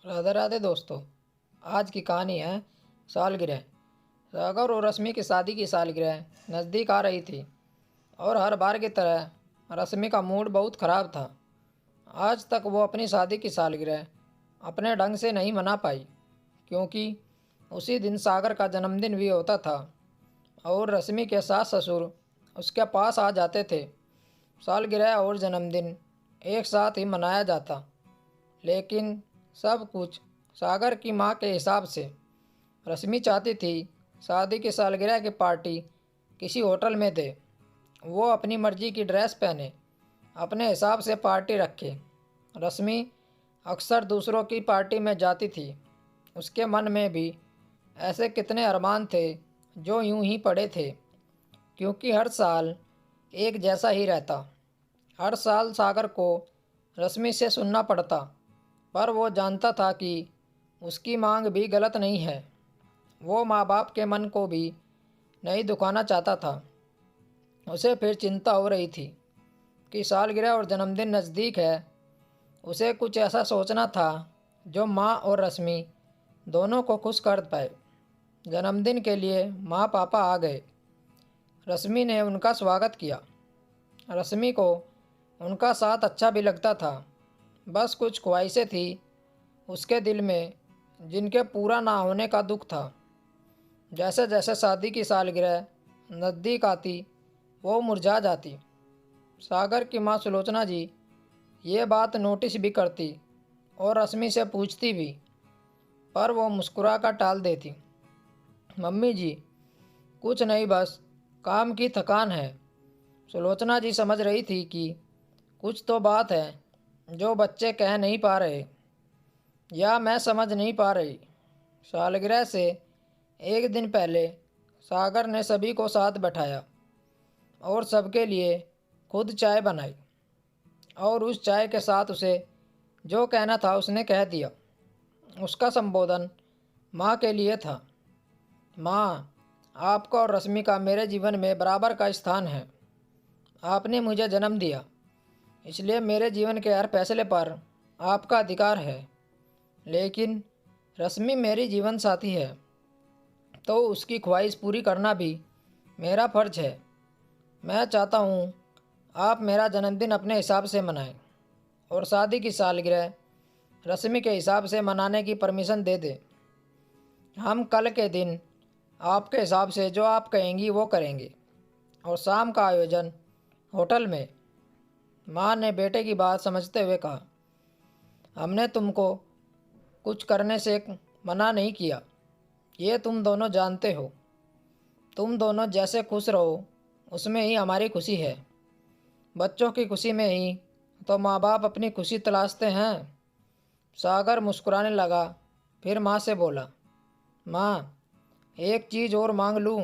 राधे राधे दोस्तों। आज की कहानी है सालगिरह। सागर और रश्मि की शादी की सालगिरह नज़दीक आ रही थी और हर बार की तरह रश्मि का मूड बहुत ख़राब था। आज तक वो अपनी शादी की सालगिरह अपने ढंग से नहीं मना पाई, क्योंकि उसी दिन सागर का जन्मदिन भी होता था और रश्मि के सास ससुर उसके पास आ जाते थे। सालगिरह और जन्मदिन एक साथ ही मनाया जाता, लेकिन सब कुछ सागर की माँ के हिसाब से। रश्मि चाहती थी शादी की सालगिरह की पार्टी किसी होटल में दे, वो अपनी मर्जी की ड्रेस पहने, अपने हिसाब से पार्टी रखे। रश्मि अक्सर दूसरों की पार्टी में जाती थी। उसके मन में भी ऐसे कितने अरमान थे जो यूं ही पड़े थे, क्योंकि हर साल एक जैसा ही रहता। हर साल सागर को रश्मि से सुनना पड़ता, पर वो जानता था कि उसकी मांग भी गलत नहीं है। वो माँ बाप के मन को भी नहीं दुखाना चाहता था। उसे फिर चिंता हो रही थी कि सालगिरह और जन्मदिन नज़दीक है। उसे कुछ ऐसा सोचना था जो माँ और रश्मि दोनों को खुश कर पाए। जन्मदिन के लिए माँ पापा आ गए। रश्मि ने उनका स्वागत किया। रश्मि को उनका साथ अच्छा भी लगता था, बस कुछ ख्वाहिशें थी उसके दिल में जिनके पूरा ना होने का दुख था। जैसे जैसे शादी की सालगिरह नज़दीक आती वो मुरझा जाती। सागर की माँ सुलोचना जी ये बात नोटिस भी करती और रश्मि से पूछती भी, पर वो मुस्कुरा कर टाल देती। मम्मी जी, कुछ नहीं, बस काम की थकान है। सुलोचना जी समझ रही थी कि कुछ तो बात है जो बच्चे कह नहीं पा रहे या मैं समझ नहीं पा रही। सालगिरह से एक दिन पहले सागर ने सभी को साथ बैठाया और सबके लिए खुद चाय बनाई, और उस चाय के साथ उसे जो कहना था उसने कह दिया। उसका संबोधन माँ के लिए था। माँ, आपका और रश्मि का मेरे जीवन में बराबर का स्थान है। आपने मुझे जन्म दिया, इसलिए मेरे जीवन के हर फैसले पर आपका अधिकार है। लेकिन रश्मि मेरी जीवन साथी है, तो उसकी ख्वाहिश पूरी करना भी मेरा फर्ज है। मैं चाहता हूँ आप मेरा जन्मदिन अपने हिसाब से मनाएं और शादी की सालगिरह रश्मि के हिसाब से मनाने की परमिशन दे दें। हम कल के दिन आपके हिसाब से जो आप कहेंगी वो करेंगे, और शाम का आयोजन होटल में। माँ ने बेटे की बात समझते हुए कहा, हमने तुमको कुछ करने से मना नहीं किया, ये तुम दोनों जानते हो। तुम दोनों जैसे खुश रहो उसमें ही हमारी खुशी है। बच्चों की खुशी में ही तो माँ बाप अपनी खुशी तलाशते हैं। सागर मुस्कुराने लगा, फिर माँ से बोला, माँ, एक चीज़ और मांग लूँ?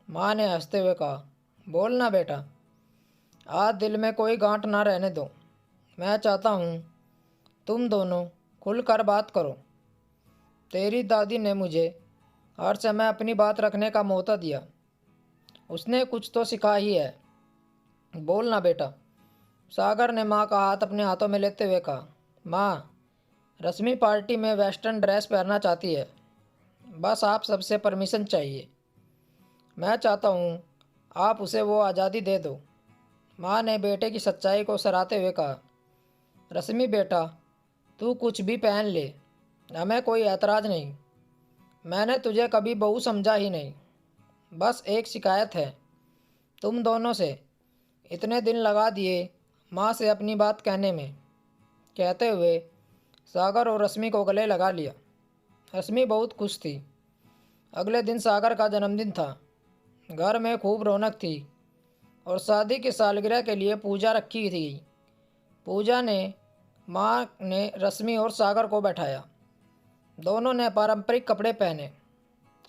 माँ ने हंसते हुए कहा, बोल ना बेटा, आज दिल में कोई गांठ ना रहने दो। मैं चाहता हूँ तुम दोनों खुलकर बात करो। तेरी दादी ने मुझे हर समय अपनी बात रखने का मौका दिया, उसने कुछ तो सिखा ही है। बोल ना बेटा। सागर ने माँ का हाथ अपने हाथों में लेते हुए कहा, माँ, रश्मि पार्टी में वेस्टर्न ड्रेस पहनना चाहती है, बस आप सबसे परमिशन चाहिए। मैं चाहता हूँ आप उसे वो आज़ादी दे दो। माँ ने बेटे की सच्चाई को सराहते हुए कहा, रश्मि बेटा, तू कुछ भी पहन ले, हमें कोई एतराज़ नहीं। मैंने तुझे कभी बहू समझा ही नहीं। बस एक शिकायत है तुम दोनों से। इतने दिन लगा दिए माँ से अपनी बात कहने में। कहते हुए सागर और रश्मि को गले लगा लिया। रश्मि बहुत खुश थी। अगले दिन सागर का जन्मदिन था। घर में खूब रौनक थी और शादी की सालगिरह के लिए पूजा रखी थी। पूजा ने माँ ने रश्मि और सागर को बैठाया। दोनों ने पारंपरिक कपड़े पहने।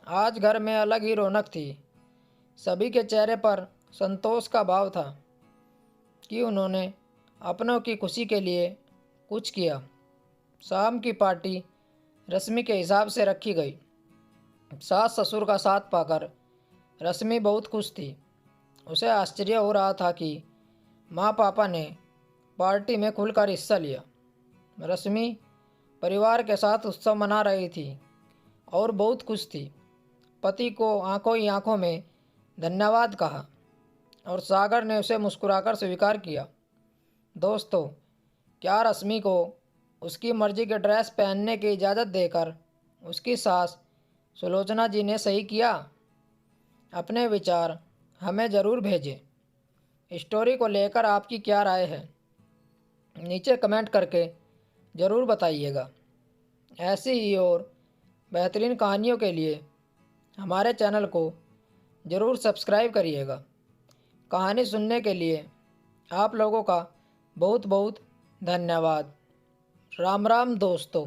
आज घर में अलग ही रौनक थी। सभी के चेहरे पर संतोष का भाव था कि उन्होंने अपनों की खुशी के लिए कुछ किया। शाम की पार्टी रश्मि के हिसाब से रखी गई। सास ससुर का साथ पाकर रश्मि बहुत खुश थी। उसे आश्चर्य हो रहा था कि माँ पापा ने पार्टी में खुलकर हिस्सा लिया। रश्मि परिवार के साथ उत्सव मना रही थी और बहुत खुश थी। पति को आंखों ही आंखों में धन्यवाद कहा और सागर ने उसे मुस्कुराकर स्वीकार किया। दोस्तों, क्या रश्मि को उसकी मर्जी के ड्रेस पहनने की इजाज़त देकर उसकी सास सुलोचना जी ने सही किया? अपने विचार हमें ज़रूर भेजें। स्टोरी को लेकर आपकी क्या राय है, नीचे कमेंट करके ज़रूर बताइएगा। ऐसी ही और बेहतरीन कहानियों के लिए हमारे चैनल को ज़रूर सब्सक्राइब करिएगा। कहानी सुनने के लिए आप लोगों का बहुत बहुत धन्यवाद। राम राम दोस्तों।